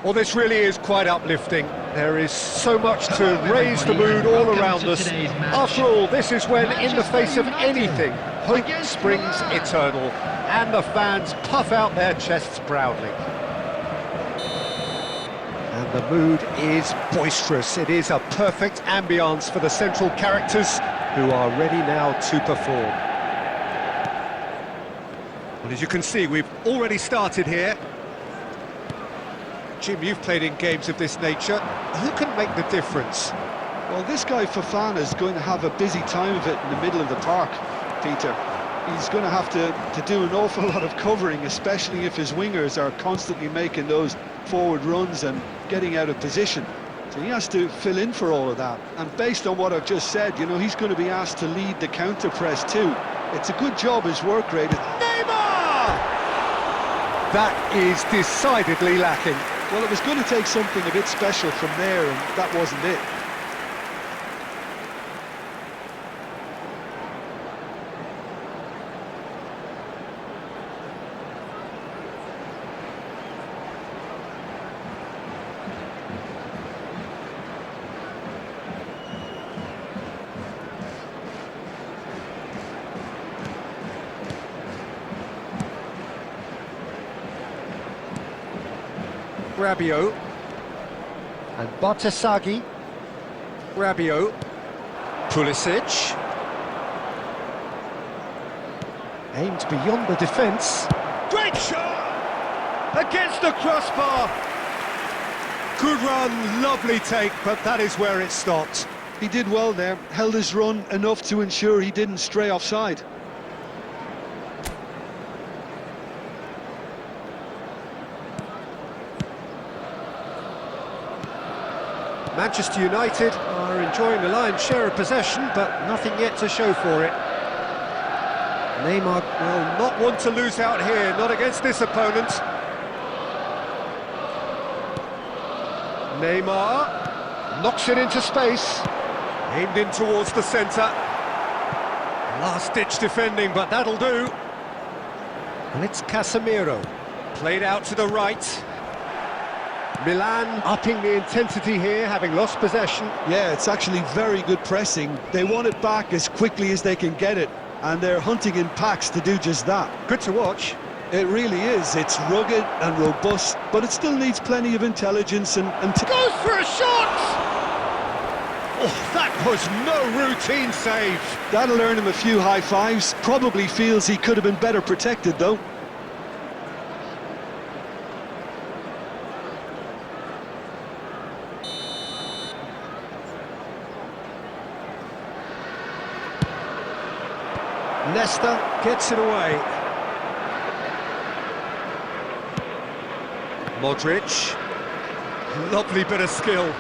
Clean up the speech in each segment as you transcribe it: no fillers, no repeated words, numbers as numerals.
Well, this really is quite uplifting. There is so much to raise the mood all around us. After all, this is when, in the face of anything, hope springs eternal, and the fans puff out their chests proudly. And the mood is boisterous. It is a perfect ambience for the central characters, who are ready now to perform. Well, as you can see, we've already started here. Jim, you've played in games of this nature. Who can make the difference? Well, this guy Fofana is going to have a busy time of it in the middle of the park, Peter. He's going to have to do an awful lot of covering, especially if his wingers are constantly making those forward runs and getting out of position. So he has to fill in for all of that. And based on what I've just said, you know, he's going to be asked to lead the counter-press too. It's a good job his work rate is... Neymar! That is decidedly lacking. Well, it was going to take something a bit special from there, and that wasn't it. Rabiot and Bartesaghi. Rabiot, Pulisic, aimed beyond the defence. Great shot against the crossbar. Good run, lovely take, but that is where it stopped. He did well there, held his run enough to ensure he didn't stray offside. Manchester United are enjoying the lion's share of possession, but nothing yet to show for it. Neymar will not want to lose out here, not against this opponent. Neymar knocks it into space, aimed in towards the centre. Last-ditch defending, but that'll do. And it's Casemiro, played out to the right. Milan upping the intensity here, having lost possession. Yeah, it's actually very good pressing. They want it back as quickly as they can get it, and they're hunting in packs to do just that. Good to watch. It really is. It's rugged and robust, but it still needs plenty of intelligence and goes for a shot! Oh, that was no routine save. That'll earn him a few high fives. Probably feels he could have been better protected, though. Leicester gets it away. Modric. Lovely bit of skill.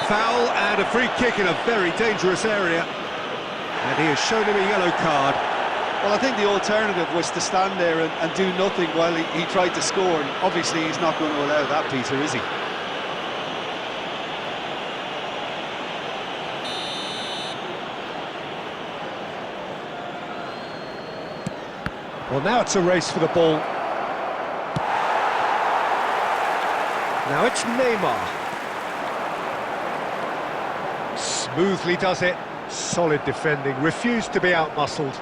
Foul and a free kick in a very dangerous area. And he has shown him a yellow card. Well, I think the alternative was to stand there and do nothing while he tried to score. And obviously, he's not going to allow that, Peter, is he? Well, now it's a race for the ball. Now it's Neymar. Smoothly does it. Solid defending. Refused to be outmuscled.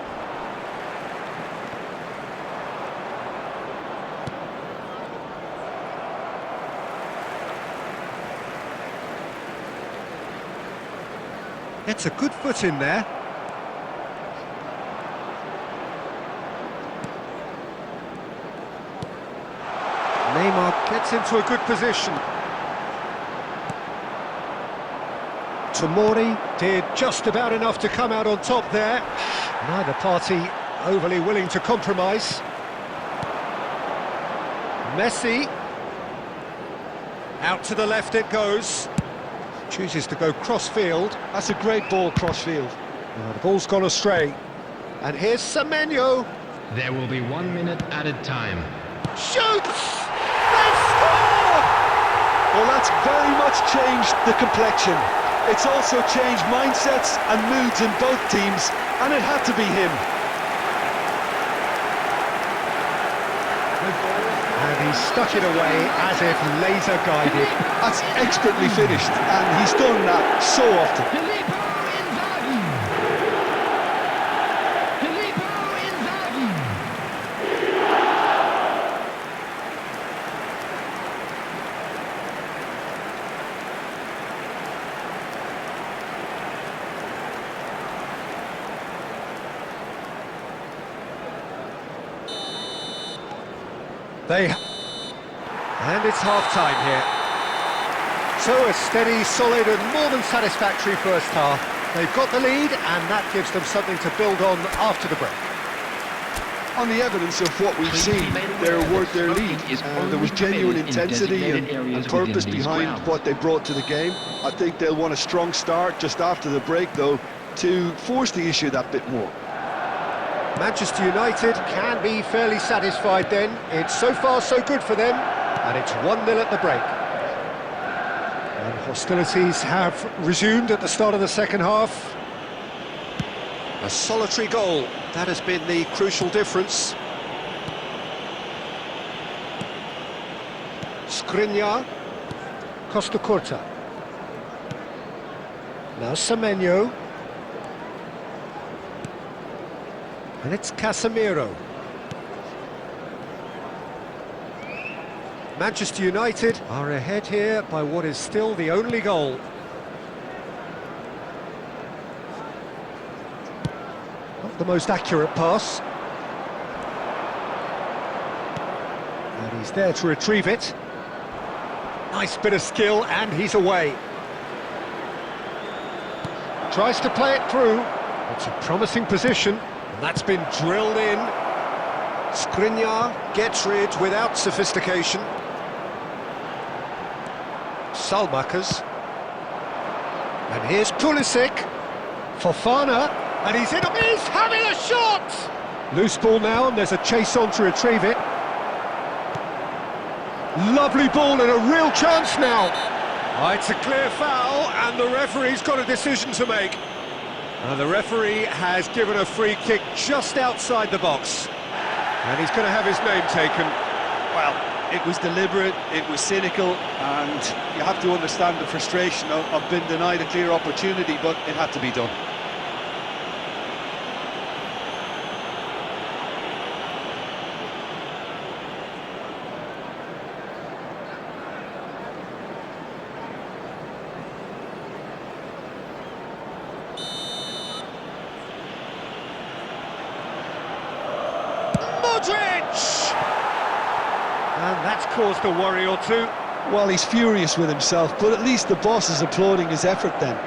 It's a good foot in there. Neymar gets into a good position. Tomori did just about enough to come out on top there. Neither party overly willing to compromise. Messi. Out to the left it goes. Chooses to go cross-field. That's a great ball cross-field. The ball's gone astray. And here's Semenyo. There will be 1 minute added time. Shoots! They score! Well, that's very much changed the complexion. It's also changed mindsets and moods in both teams, and it had to be him. And he stuck it away as if laser-guided. That's expertly finished, and he's done that so often. And it's half-time here. So a steady, solid and more than satisfactory first half. They've got the lead and that gives them something to build on after the break. On the evidence of what we've seen, they're worth their lead. There was genuine intensity and purpose behind what they brought to the game. I think they'll want a strong start just after the break, though, to force the issue that bit more. Manchester United can be fairly satisfied then. It's so far so good for them, and it's 1-0 at the break. And hostilities have resumed at the start of the second half. A solitary goal, that has been the crucial difference. Skriniar, Costa Curta. Now Semenyo. And it's Casemiro. Manchester United are ahead here by what is still the only goal. Not the most accurate pass. And he's there to retrieve it. Nice bit of skill, and he's away. Tries to play it through. It's a promising position. That's been drilled in. Skriniar gets rid without sophistication. Salmakers. And here's Pulisic. Fofana. And he's in. He's having a shot! Loose ball now, and there's a chase on to retrieve it. Lovely ball and a real chance now. Oh, it's a clear foul, and the referee's got a decision to make. The referee has given a free kick just outside the box. And he's going to have his name taken. Well, it was deliberate, it was cynical, and you have to understand the frustration of being denied a clear opportunity, but it had to be done. And that's caused a worry or two. Well, he's furious with himself, but at least the boss is applauding his effort then.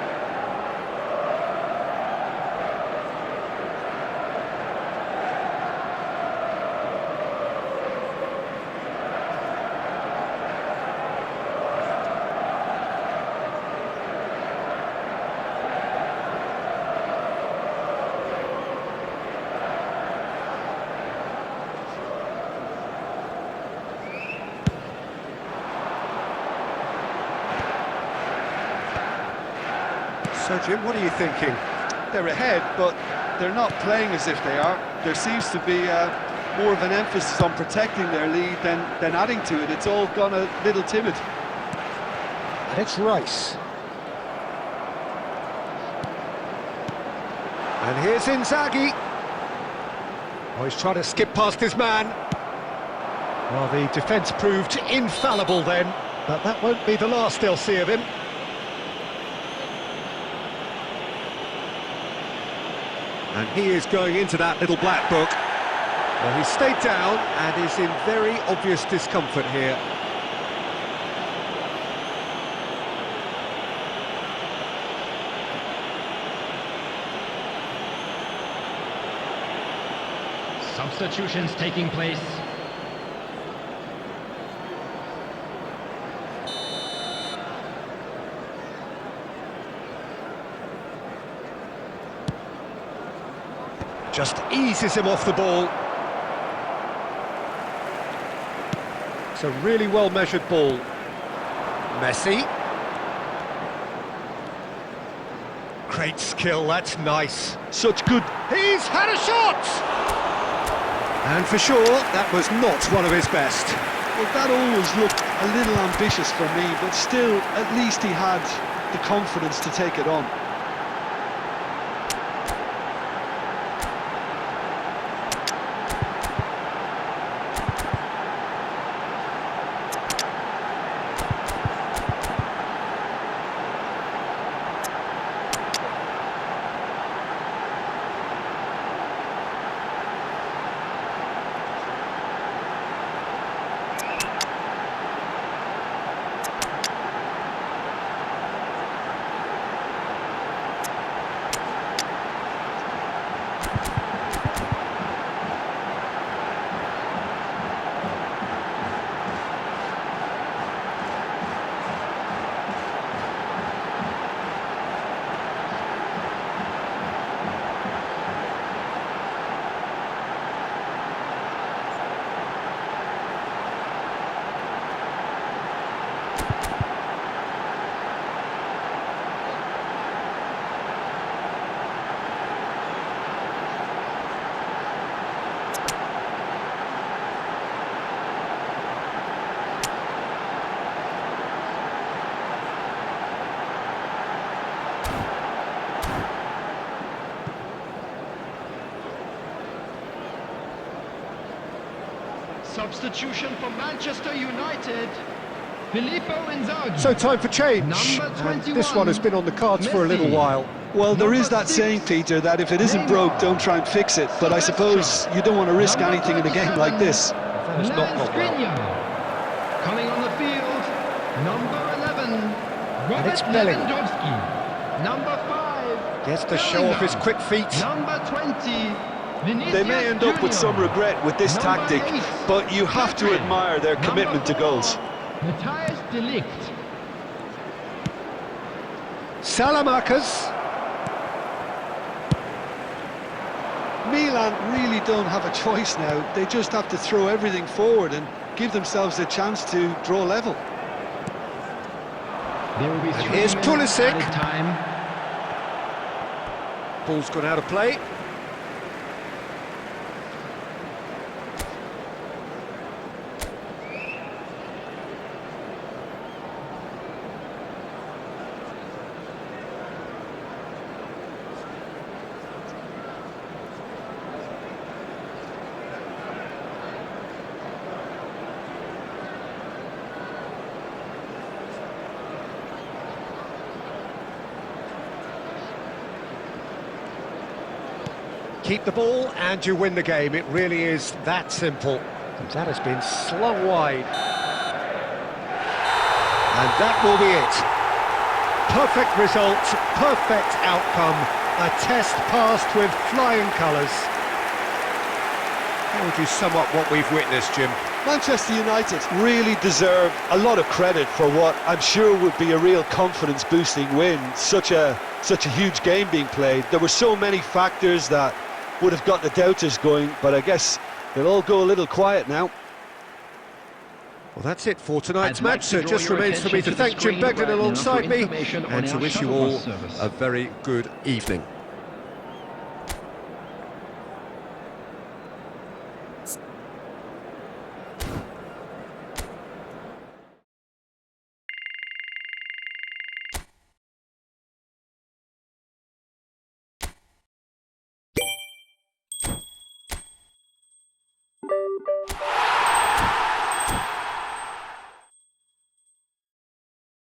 So, Jim, what are you thinking? They're ahead, but they're not playing as if they are. There seems to be more of an emphasis on protecting their lead than adding to it. It's all gone a little timid. And it's Rice. And here's Inzaghi. Oh, he's trying to skip past his man. Well, the defence proved infallible then, but that won't be the last they'll see of him. And he is going into that little black book. Well, he stayed down and is in very obvious discomfort here. Substitutions taking place. Just eases him off the ball. It's a really well-measured ball. Messi. Great skill, that's nice. Such good... He's had a shot! And for sure, that was not one of his best. Well, that always looked a little ambitious for me, but still, at least he had the confidence to take it on. Substitution for Manchester United. Filippo Inzaghi. So time for change. Number And 21, this one has been on the cards for a little Messi. while. Well, there is Number that 6, saying, Peter, that if it isn't broke, don't try and fix it. But I suppose you don't want to risk Number anything in a game like this. That has not gone well. Skriniar. Coming on the field, number 11, Robert it's Bellingham. Lewandowski. Number 5, Gets to show off his quick feet. Number 20, Vinicius They may end up with some Junior. regret with this Number tactic, 8, but you have to Pedri. admire their commitment to Number 4, goals. Matthijs de Ligt. Salamakers. Milan really don't have a choice now. They just have to throw everything forward and give themselves a chance to draw level. There will be 3 here's minutes Pulisic. added time. Ball's gone out of play. Keep the ball and you win the game. It really is that simple. And that has been slung wide. And that will be it. Perfect result, perfect outcome. A test passed with flying colours. How would you sum up what we've witnessed, Jim? Manchester United really deserve a lot of credit for what I'm sure would be a real confidence-boosting win. Such a huge game being played. There were so many factors that would have got the doubters going, but I guess they'll all go a little quiet now. Well, that's it for tonight's I'd like match, so to it draw just your remains for me attention to to the thank Jim screen Begden right now alongside for me information on and to our wish you shuttle all bus service. a very good evening.